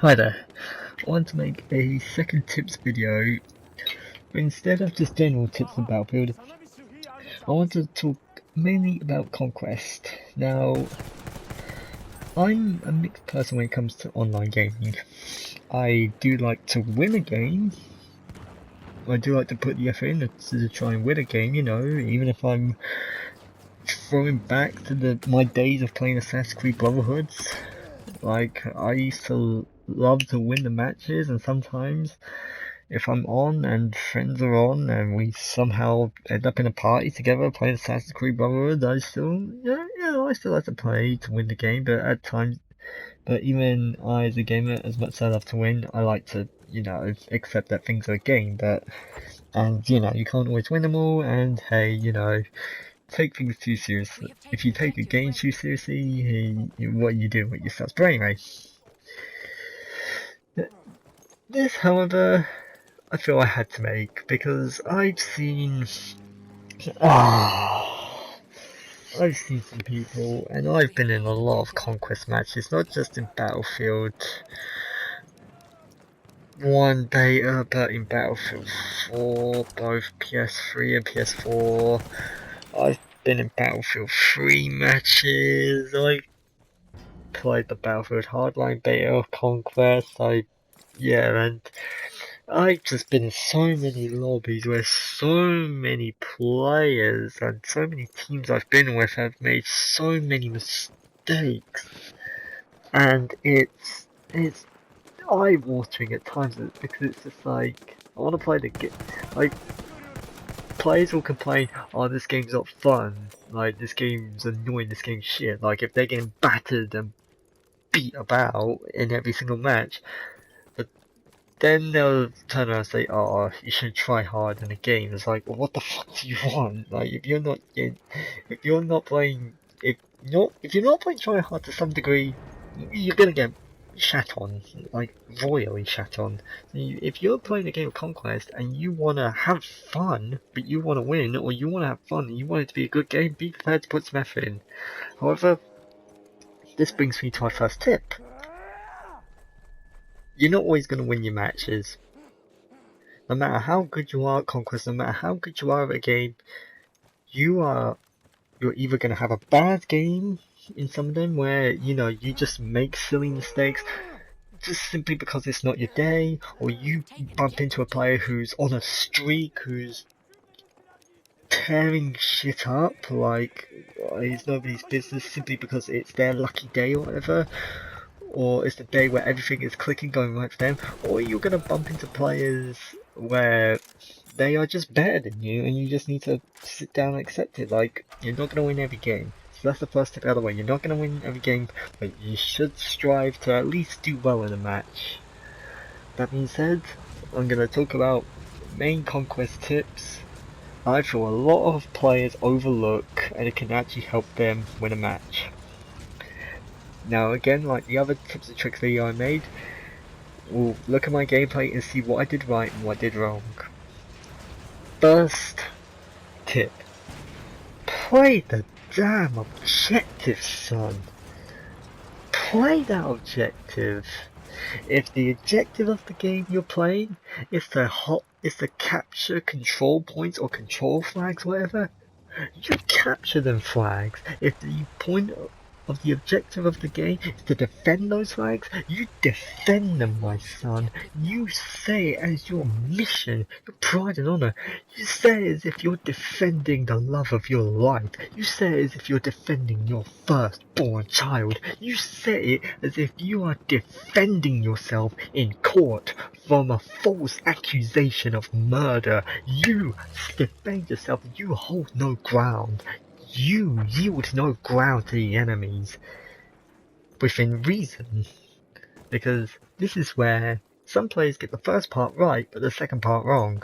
Hi there, I want to make a second tips video, but instead of just general tips on Battlefield, I want to talk mainly about Conquest. Now, I'm a mixed person when it comes to online gaming. I do like to win a game. I do like to put the effort in to try and win a game, even if I'm throwing back to my days of playing Assassin's Creed Brotherhoods. Like, I used to love to win the matches, and sometimes if I'm on and friends are on and we somehow end up in a party together playing Assassin's Creed Brotherhood, I still like to play to win the game, but at times, even I as a gamer, as much as I love to win, I like to, accept that things are a game, and you can't always win them all, and hey, take things too seriously. If you take a game too seriously, what you do, you start spraying, right? This, however, I feel I had to make because I've seen some people, and I've been in a lot of Conquest matches, not just in Battlefield 1 beta, but in Battlefield 4, both PS3 and PS4. I've been in Battlefield 3 matches. I played the Battlefield Hardline beta of Conquest. And I've just been in so many lobbies where so many players and so many teams I've been with have made so many mistakes, and it's eye-watering at times because it's just like I want to play the game. Like, players will complain, "Oh, this game's not fun. Like, this game's annoying. This game's shit." Like, if they're getting battered and beat about in every single match. Then they'll turn around and say, "Oh, you should try hard in the game." It's like, well, what the fuck do you want? Like, if you're not playing trying hard to some degree, you're gonna get shat on, like royally shat on. If you're playing a game of Conquest and you wanna have fun, but you wanna win, or you wanna have fun and you want it to be a good game, be prepared to put some effort in. However, this brings me to my first tip. You're not always gonna win your matches. No matter how good you are at Conquest, no matter how good you are at a game, you're either gonna have a bad game in some of them where, you just make silly mistakes just simply because it's not your day, or you bump into a player who's on a streak, who's tearing shit up like it's nobody's business simply because it's their lucky day or whatever, or it's the day where everything is clicking, going right for them, or you're gonna bump into players where they are just better than you, and you just need to sit down and accept it. Like, you're not gonna win every game. So that's the first tip out of the way. You're not gonna win every game, but you should strive to at least do well in a match. That being said, I'm gonna talk about main Conquest tips I feel a lot of players overlook, and it can actually help them win a match. Now again, like the other tips and tricks video I made, we'll look at my gameplay and see what I did right and what I did wrong. First tip. Play the damn objective, son. Play that objective. If the objective of the game you're playing is to capture control points or control flags, whatever, you capture them flags. If the point of the objective of the game is to defend those flags, you defend them, my son. You say it as your mission, your pride and honor. You say it as if you're defending the love of your life. You say it as if you're defending your firstborn child. You say it as if you are defending yourself in court from a false accusation of murder. You defend yourself. You hold no ground. You yield no ground to the enemies within reason, because this is where some players get the first part right but the second part wrong.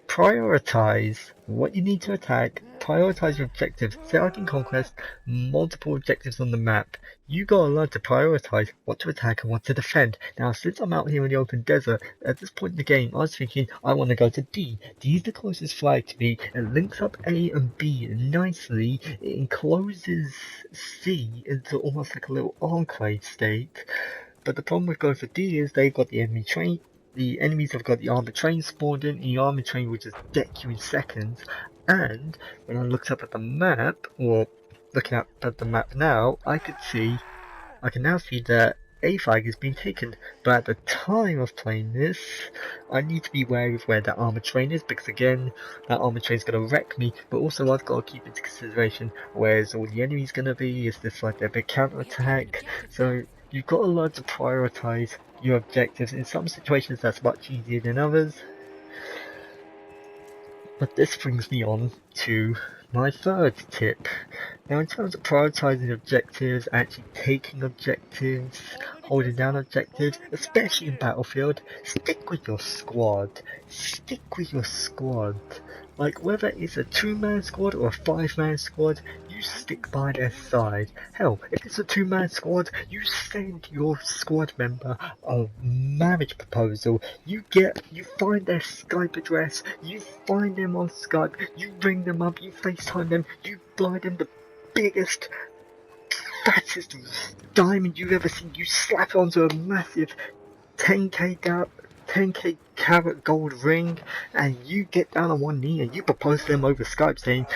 Prioritize what you need to attack, prioritize your objectives. Say like in Conquest, multiple objectives on the map. You gotta learn to prioritize what to attack and what to defend. Now, since I'm out here in the open desert, at this point in the game, I was thinking, I want to go to D. D is the closest flag to me. It links up A and B nicely. It encloses C into almost like a little enclave state. But the problem with going for D is they've got the enemy train. The enemies have got the armored train spawned in, and the armored train will just deck you in seconds. And when I looked up at the map, or looking up at the map now, I can now see that A flag is being taken. But at the time of playing this, I need to be wary of where that armored train is, because again, that armored train is going to wreck me. But also I've got to keep into consideration where's all the enemies going to be. Is this like their big counter attack? So you've got to learn to prioritize your objectives. In some situations that's much easier than others. But this brings me on to my third tip. Now in terms of prioritizing objectives, actually taking objectives, holding down objectives, especially in Battlefield, stick with your squad. Stick with your squad. Like whether it's a 2-man squad or a 5-man squad, you stick by their side. Hell, if it's a 2-man squad, you send your squad member a marriage proposal. You find their Skype address, you find them on Skype, you ring them up, you FaceTime them, you buy them the biggest, fattest diamond you've ever seen, you slap it onto a massive 10k carat gold ring, and you get down on one knee and you propose to them over Skype saying,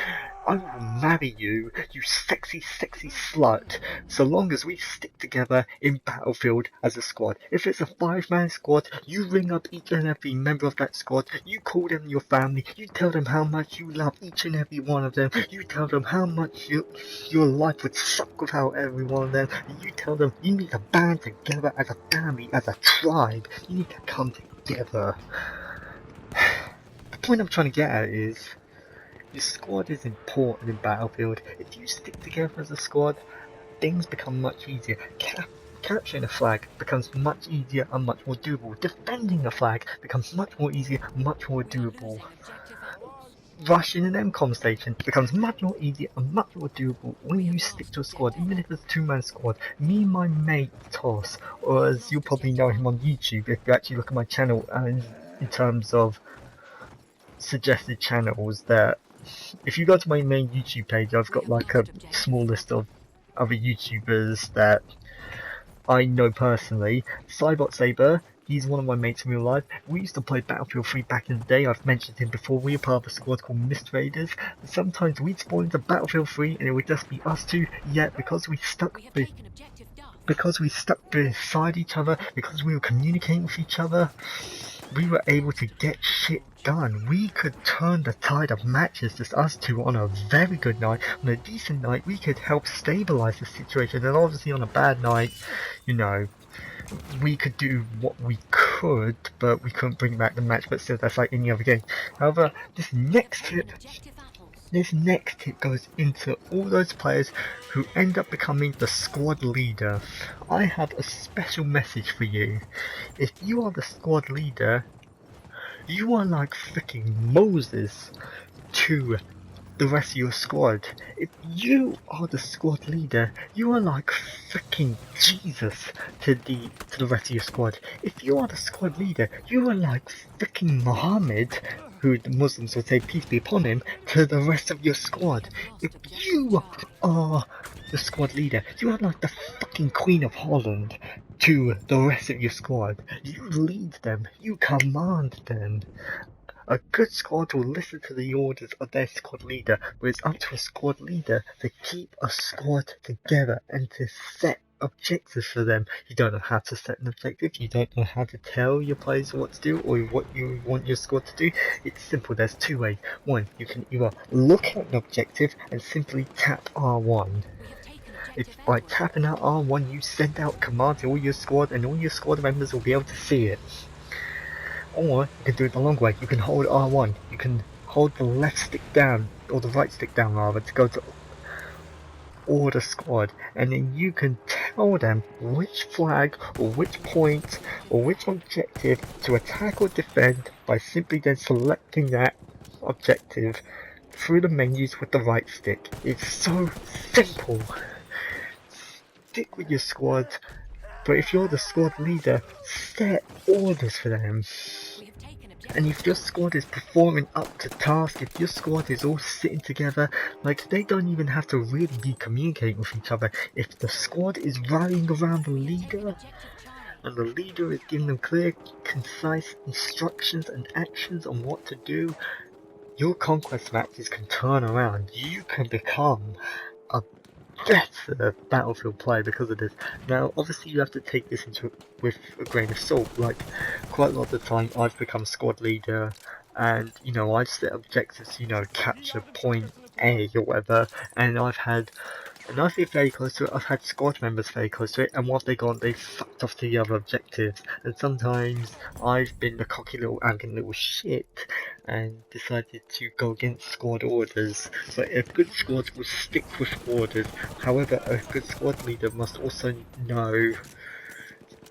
I will marry you, you sexy, sexy slut, so long as we stick together in Battlefield as a squad. If it's a 5-man squad, you ring up each and every member of that squad, you call them your family, you tell them how much you love each and every one of them, you tell them how much your life would suck without every one of them, and you tell them you need to band together as a family, as a tribe, you need to come together. The point I'm trying to get at is, your squad is important in Battlefield. If you stick together as a squad, things become much easier. Capturing a flag becomes much easier and much more doable. Defending a flag becomes much more easier, much more doable. Rushing an MCOM station becomes much more easier and much more doable when you stick to a squad, even if it's a 2-man squad. Me and my mate Toss, or as you'll probably know him on YouTube if you actually look at my channel, and in terms of suggested channels, that if you go to my main YouTube page, I've got like a small list of other YouTubers that I know personally. Cybot Saber, he's one of my mates in real life. We used to play Battlefield 3 back in the day. I've mentioned him before. We were part of a squad called Mist Raiders. And sometimes we'd spawn into Battlefield 3 and it would just be us two. Yet because we stuck beside each other, because we were communicating with each other, we were able to get shit done. We could turn the tide of matches, just us two, on a very good night. On a decent night, we could help stabilize the situation, and obviously on a bad night, you know, we could do what we could, but we couldn't bring back the match. But still, that's like any other game. However, this next tip goes into all those players who end up becoming the squad leader. I have a special message for you. If you are the squad leader, you are like freaking Moses to the rest of your squad. If you are the squad leader, you are like freaking Jesus to the rest of your squad. If you are the squad leader, you are like freaking Muhammad, who the Muslims would say peace be upon him, to the rest of your squad. If you are the squad leader, you are like the fucking Queen of Holland to the rest of your squad. You lead them, you command them. A good squad will listen to the orders of their squad leader, but it's up to a squad leader to keep a squad together and to set objectives for them. You don't know how to set an objective, you don't know how to tell your players what to do or what you want your squad to do. It's simple, there's two ways. One, you can either look at an objective and simply tap R1. If by tapping out R1 you send out command to all your squad, and all your squad members will be able to see it. Or you can do it the long way. You can hold R1. You can hold the left stick down, or the right stick down rather, to go to order squad, and then you can tell them which flag or which point or which objective to attack or defend by simply then selecting that objective through the menus with the right stick. It's so simple. Stick with your squad, but if you're the squad leader, set orders for them. And if your squad is performing up to task, if your squad is all sitting together, like they don't even have to really be communicating with each other. If the squad is rallying around the leader, and the leader is giving them clear, concise instructions and actions on what to do, your conquest matches can turn around. You can become a better Battlefield player because of this. Now, obviously, you have to take this with a grain of salt. Like, quite a lot of the time, I've become squad leader, and I've set objectives. Capture point A or whatever, and I've been very close to it. I've had squad members very close to it, and whilst they gone, they fucked off to the other objectives. And sometimes I've been the cocky little arrogant little shit and decided to go against squad orders. So a good squad will stick with orders. However, a good squad leader must also know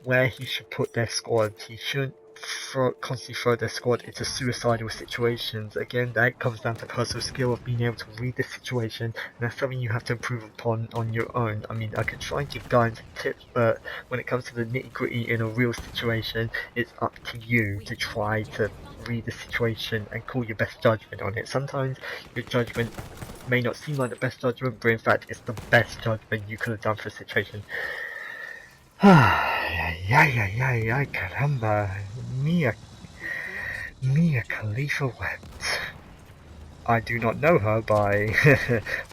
where he should put their squad. He shouldn't constantly throw their squad into suicidal situations. Again, that comes down to personal skill of being able to read the situation, and that's something you have to improve upon on your own. I mean, I could try and give guidance and tips, but when it comes to the nitty gritty in a real situation, it's up to you to try to read the situation and call your best judgment on it. Sometimes your judgment may not seem like the best judgment, but in fact, it's the best judgment you could have done for a situation. Ay, ay, ay, ay, caramba. Mia Khalifa wept. I do not know her by...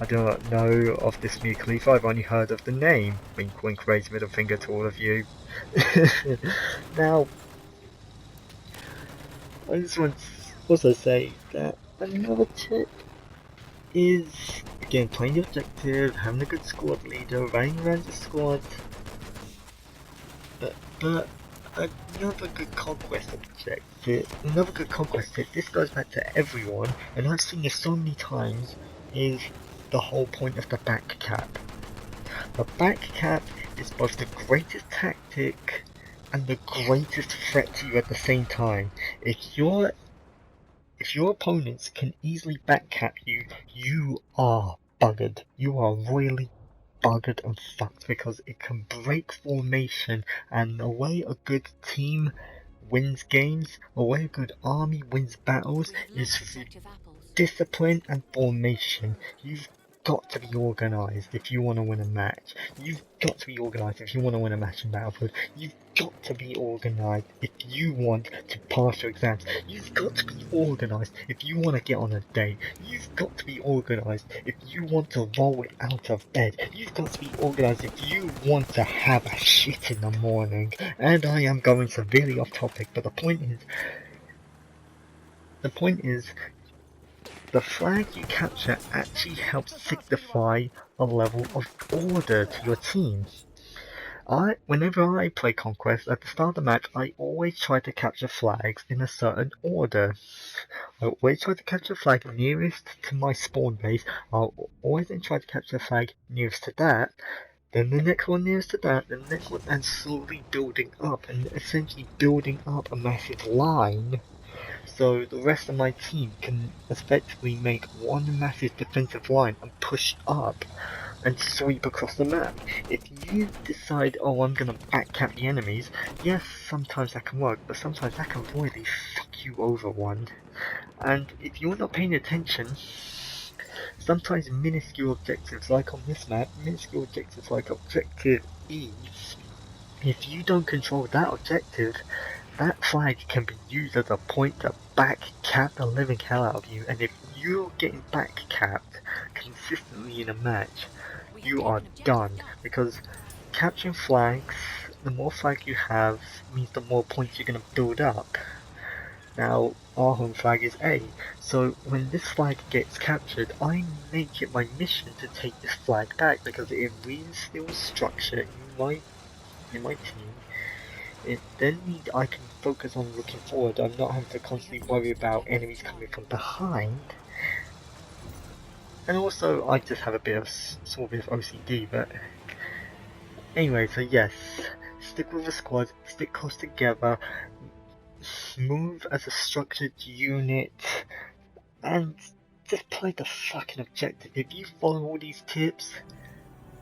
I do not know of this Mia Khalifa, I've only heard of the name. Wink wink, raise middle finger to all of you. Now, I just want to also say that another tip is, again, playing your objective, having a good squad leader, running around your squad. But another good conquest objective, another good conquest tip, this goes back to everyone, and I've seen this so many times, is the whole point of the back cap. The back cap is both the greatest tactic and the greatest threat to you at the same time. If your opponents can easily back cap you, you are buggered. You are royally buggered and fucked, because it can break formation, and the way a good team wins games, the way a good army wins battles, is through discipline and formation. You've got to be organised if you want to win a match. You've got to be organised if you want to win a match in Battlefield. You've got to be organised if you want to pass your exams. You've got to be organised if you want to get on a date. You've got to be organised if you want to roll it out of bed. You've got to be organised if you want to have a shit in the morning. And I am going severely off topic, but the point is, the flag you capture actually helps signify a level of order to your team. Whenever I play Conquest, at the start of the match, I always try to capture flags in a certain order. I always try to capture a flag nearest to my spawn base. I'll always then try to capture a flag nearest to that, then the next one nearest to that, then the next one, and slowly building up, and essentially building up a massive line, so the rest of my team can effectively make one massive defensive line and push up and sweep across the map. If you decide, oh, I'm gonna backcap the enemies, yes, sometimes that can work, but sometimes that can really fuck you over one. And if you're not paying attention, sometimes minuscule objectives like on this map, minuscule objectives like Objective E, if you don't control that objective, that flag can be used as a point to back cap the living hell out of you, and if you're getting back capped consistently in a match, you are done, because capturing flags, the more flags you have, means the more points you're going to build up. Now, our home flag is A, so when this flag gets captured, I make it my mission to take this flag back, because it reinstills structure in my team. It then means I can focus on looking forward. I'm not having to constantly worry about enemies coming from behind. And also, I just have a bit of small bit of OCD, but anyway, so yes, stick with a squad, stick close together, move as a structured unit, and just play the fucking objective. If you follow all these tips,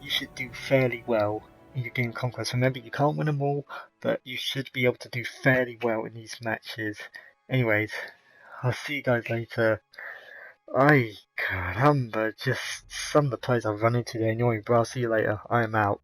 you should do fairly well in your game Conquest. Remember, you can't win them all, but you should be able to do fairly well in these matches. Anyways, I'll see you guys later. Ay, caramba, just some of the players I've run into, they're annoying, but I'll see you later. I am out.